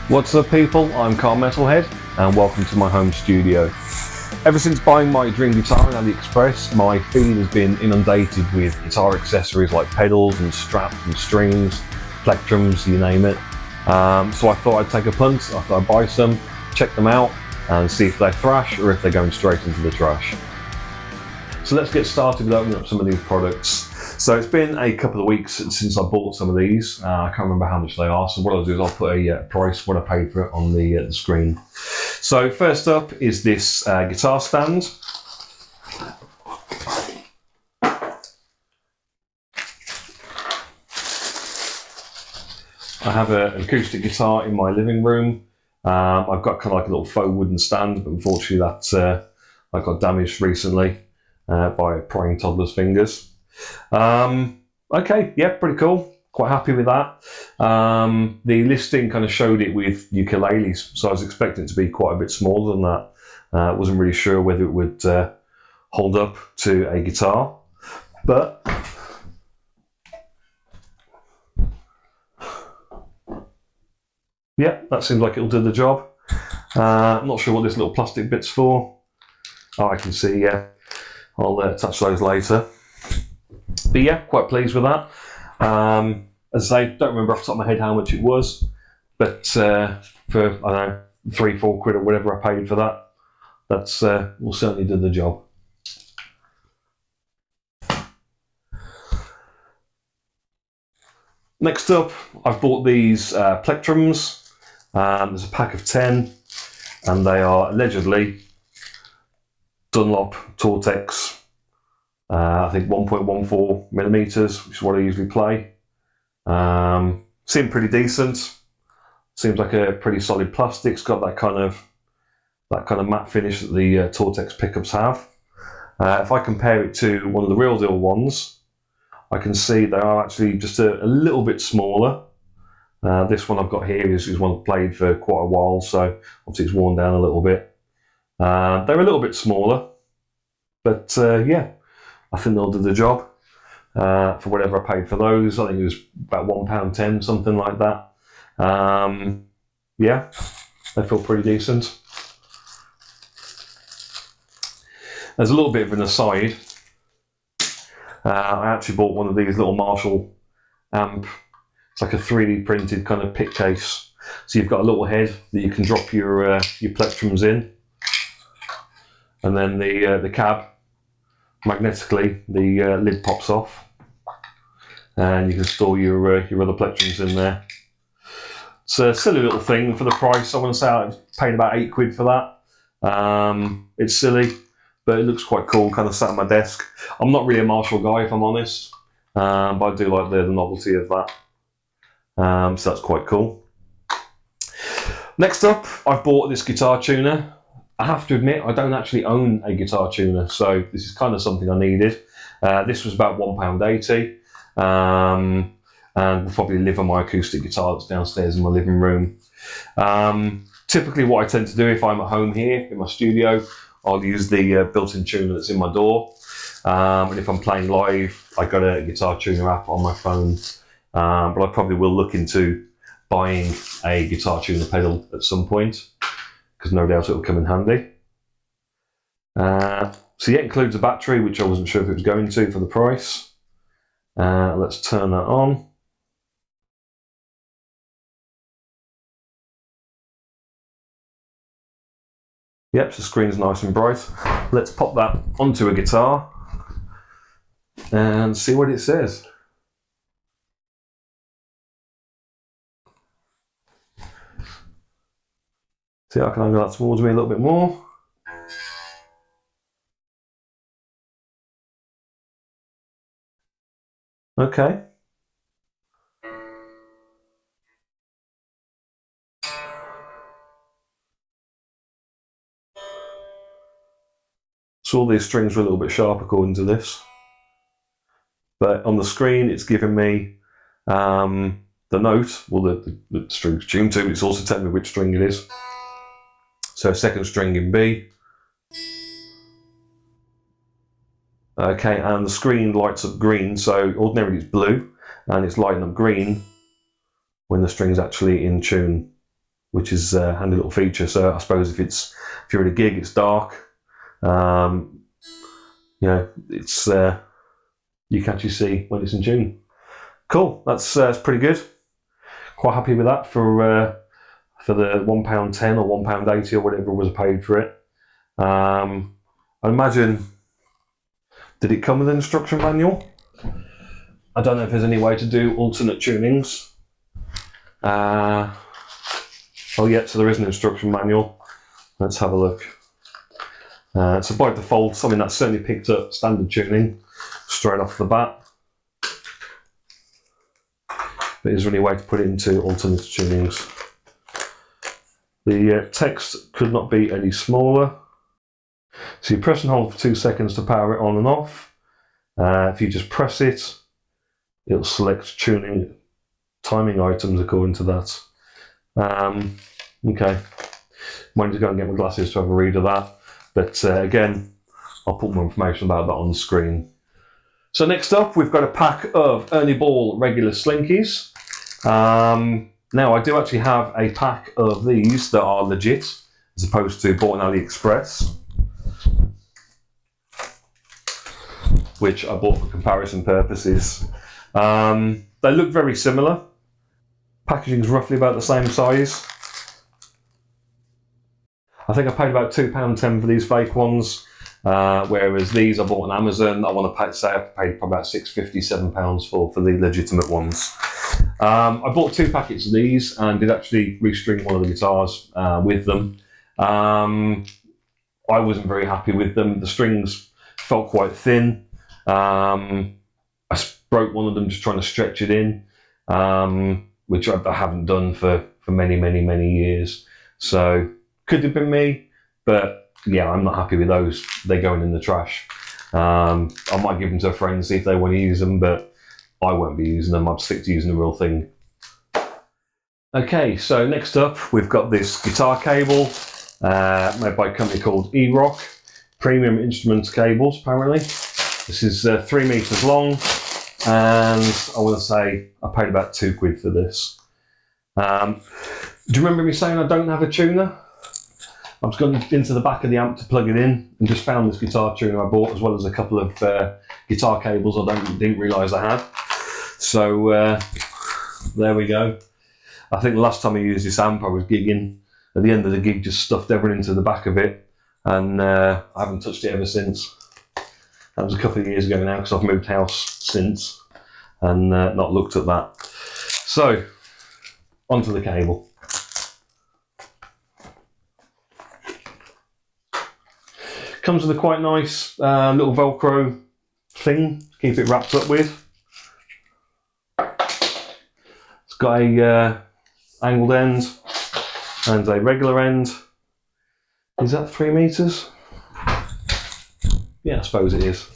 What's up people, I'm Car Metalhead and welcome to my home studio. Ever since buying my dream guitar on AliExpress, my feed has been inundated with guitar accessories like pedals and straps and strings, plectrums, you name it. So I thought I'd take a punt, I thought I'd buy some, check them out and see if they thrash or if they're going straight into the trash. So let's get started with opening up some of these products. So it's been a couple of weeks since I bought some of these. I can't remember how much they are, so what I'll do is I'll put a price, what I paid for it, on the screen. So first up is this guitar stand. I have an acoustic guitar in my living room. I've got kind of like a little faux wooden stand, but unfortunately that I got damaged recently by prying toddler's fingers. Okay, yeah, pretty cool. Quite happy with that. The listing kind of showed it with ukuleles, so I was expecting it to be quite a bit smaller than that. Wasn't really sure whether it would hold up to a guitar, but yeah, that seems like it'll do the job. I'm not sure what this little plastic bit's for. Oh, I can see, yeah. I'll attach those later. But yeah, quite pleased with that. As I say, don't remember off the top of my head how much it was, but for, I don't know, £3, £4 or whatever I paid for that, that's will certainly do the job. Next up, I've bought these plectrums. There's a pack of 10, and they are allegedly Dunlop Tortex. I think 1.14 millimeters, which is what I usually play. Seem pretty decent. Seems like a pretty solid plastic. It's got that kind of matte finish that the Tortex pickups have. If I compare it to one of the real deal ones, I can see they are actually just a little bit smaller. This one I've got here is one I've played for quite a while, so obviously it's worn down a little bit. They're a little bit smaller, but yeah, I think they'll do the job for whatever I paid for those. I think it was about £1.10, something like that. Yeah, they feel pretty decent. There's a little bit of an aside. I actually bought one of these little Marshall amp. It's like a 3D printed kind of pick case. So you've got a little head that you can drop your plectrums in, and then the cab, magnetically, the lid pops off, and you can store your other plectrums in there. It's a silly little thing for the price. I want to say I paid about £8 for that. It's silly, but it looks quite cool, kind of sat on my desk. I'm not really a Marshall guy, if I'm honest, but I do like the novelty of that. So that's quite cool. Next up, I've bought this guitar tuner. I have to admit, I don't actually own a guitar tuner, so this is kind of something I needed. This was about £1.80, and will probably live on my acoustic guitar that's downstairs in my living room. Typically what I tend to do if I'm at home here in my studio, I'll use the built-in tuner that's in my door. And if I'm playing live, I got a guitar tuner app on my phone. But I probably will look into buying a guitar tuner pedal at some point, because no doubt it'll come in handy. So yeah, it includes a battery, which I wasn't sure if it was going to for the price. Let's turn that on. Yep, so the screen's nice and bright. Let's pop that onto a guitar and see what it says. See, I can angle that towards me a little bit more. Okay. So all these strings are a little bit sharp according to this. But on the screen, it's giving me the note, well, the string's tuned to, but it's also telling me which string it is. So second string in B. Okay, and the screen lights up green, so ordinarily it's blue, and it's lighting up green when the string's actually in tune. which is a handy little feature. So I suppose if you're at a gig, it's dark, you know, it's you can actually see when it's in tune. Cool, that's pretty good. Quite happy with that for the £1.10 or £1.80 or whatever was paid for it. I imagine, did it come with an instruction manual? I don't know if there's any way to do alternate tunings. Oh yeah, so there is an instruction manual. Let's have a look. So by default, something that's certainly picked up standard tuning straight off the bat. But is there any way to put it into alternate tunings? The text could not be any smaller. So you press and hold for 2 seconds to power it on and off. If you just press it, it'll select tuning timing items according to that. Okay, might need to go and get my glasses to have a read of that. But again, I'll put more information about that on the screen. So next up, we've got a pack of Ernie Ball regular slinkies. Now I do actually have a pack of these that are legit, as opposed to bought on AliExpress, which I bought for comparison purposes. They look very similar. Packaging is roughly about the same size. I think I paid about £2.10 for these fake ones, whereas these I bought on Amazon. I want to say I paid probably about £6.50, £7 for the legitimate ones. I bought 2 packets of these and did actually restring one of the guitars with them. I wasn't very happy with them. The strings felt quite thin. I broke one of them just trying to stretch it in, which I haven't done for many years. So could have been me, but yeah, I'm not happy with those. They're going in the trash. I might give them to a friend and see if they want to use them, but I won't be using them. I'll stick to using the real thing. Okay, so next up, we've got this guitar cable made by a company called E-Rock. Premium Instruments cables, apparently. This is 3 meters long, and I want to say I paid about £2 for this. Do you remember me saying I don't have a tuner? I've just gone into the back of the amp to plug it in and just found this guitar tuner I bought, as well as a couple of guitar cables I didn't realise I had. So there we go. I think the last time I used this amp I was gigging. At the end of the gig, just stuffed everything into the back of it, and I haven't touched it ever since. That was a couple of years ago now, because I've moved house since and not looked at that. So onto the cable. Comes with a quite nice little Velcro thing to keep it wrapped up with. It's got a angled end and a regular end. Is that 3 meters? Yeah, I suppose it is.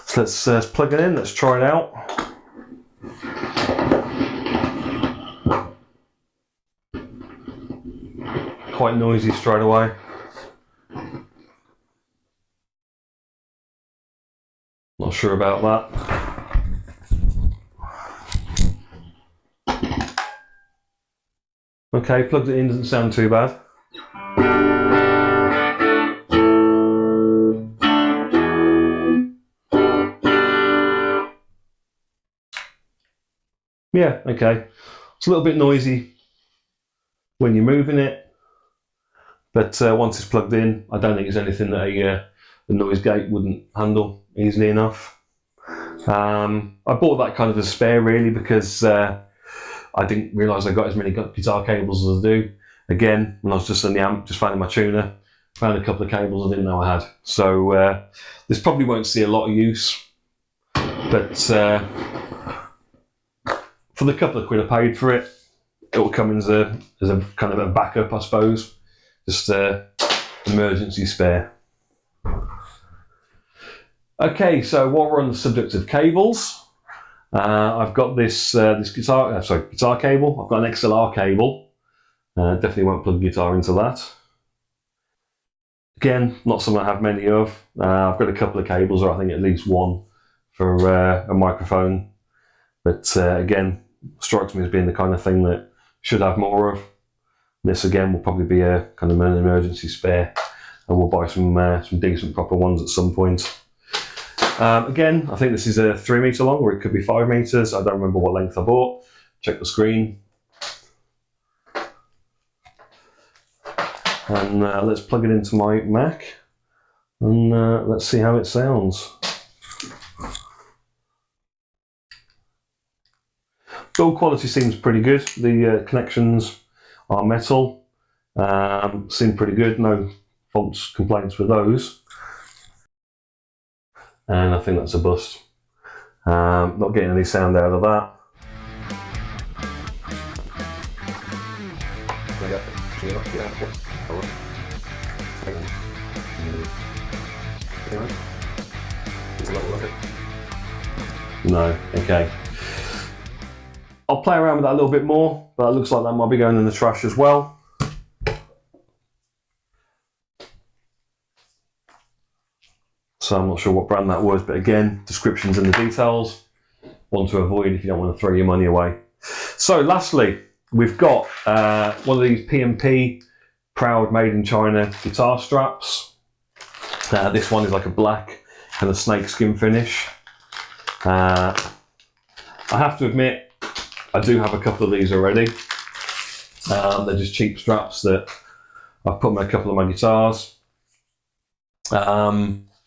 So let's plug it in, let's try it out. Quite noisy straight away. Not sure about that. Okay, plugged it in, doesn't sound too bad. Yeah, okay. It's a little bit noisy when you're moving it, but once it's plugged in, I don't think it's anything that a noise gate wouldn't handle easily enough. I bought that kind of as a spare, really, because I didn't realise I got as many guitar cables as I do. Again, when I was just on the amp, just finding my tuner, found a couple of cables I didn't know I had. So this probably won't see a lot of use, but for the couple of quid I paid for it, it will come in as a kind of a backup, I suppose. Just emergency spare. Okay, so while we're on the subject of cables, I've got this guitar cable. I've got an XLR cable. Definitely won't plug the guitar into that. Again, not something I have many of. I've got a couple of cables, or I think at least one for a microphone. But again, strikes me as being the kind of thing that should have more of. This again will probably be a kind of an emergency spare, and we'll buy some decent proper ones at some point. Again, I think this is a 3 metre long, or it could be 5 metres. I don't remember what length I bought. Check the screen. And let's plug it into my Mac, and let's see how it sounds. Build quality seems pretty good. The connections are metal. Seem pretty good. No faults, complaints with those. And I think that's a bust. Not getting any sound out of that. No, okay. I'll play around with that a little bit more, but it looks like that might be going in the trash as well. So I'm not sure what brand that was, but again, descriptions in the details. One to avoid if you don't want to throw your money away. So lastly, we've got one of these P&P Proud Made in China guitar straps. This one is like a black kind of snakeskin finish. I have to admit, I do have a couple of these already. They're just cheap straps that I've put on a couple of my guitars.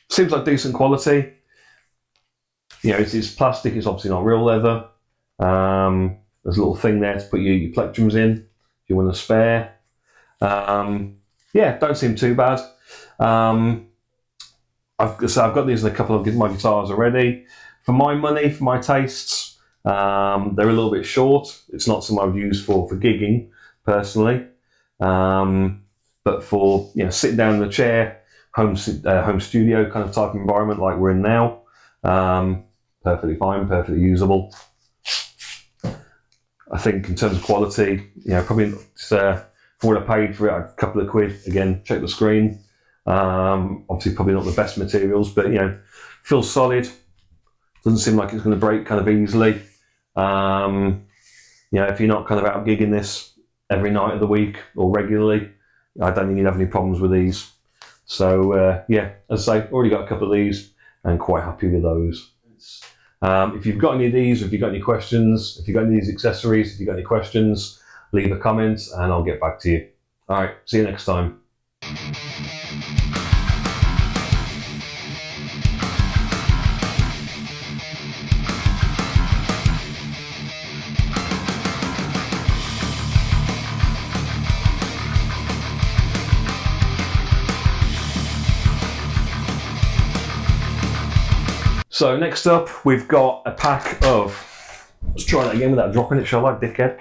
Seems like decent quality. You know, it's plastic, it's obviously not real leather. There's a little thing there to put your plectrums in if you want a spare. Yeah, don't seem too bad. I've got these in a couple of my guitars already. For my money, for my tastes, they're a little bit short. It's not something I would use for gigging, personally. But for, you know, sitting down in the chair, home studio kind of type of environment like we're in now, perfectly fine, perfectly usable. I think in terms of quality, you know, probably for what I paid for it, a couple of quid. Again, check the screen. Obviously, probably not the best materials, but you know, feels solid. Doesn't seem like it's going to break kind of easily. You know, if you're not kind of out gigging this every night of the week or regularly, I don't think you'd have any problems with these. So yeah, as I say, already got a couple of these and quite happy with those. If you've got any of these, or if you've got any questions, if you've got any of these accessories, if you've got any questions, leave a comment and I'll get back to you. All right, see you next time. So next up, we've got a pack of, let's try that again without dropping it, shall I, dickhead?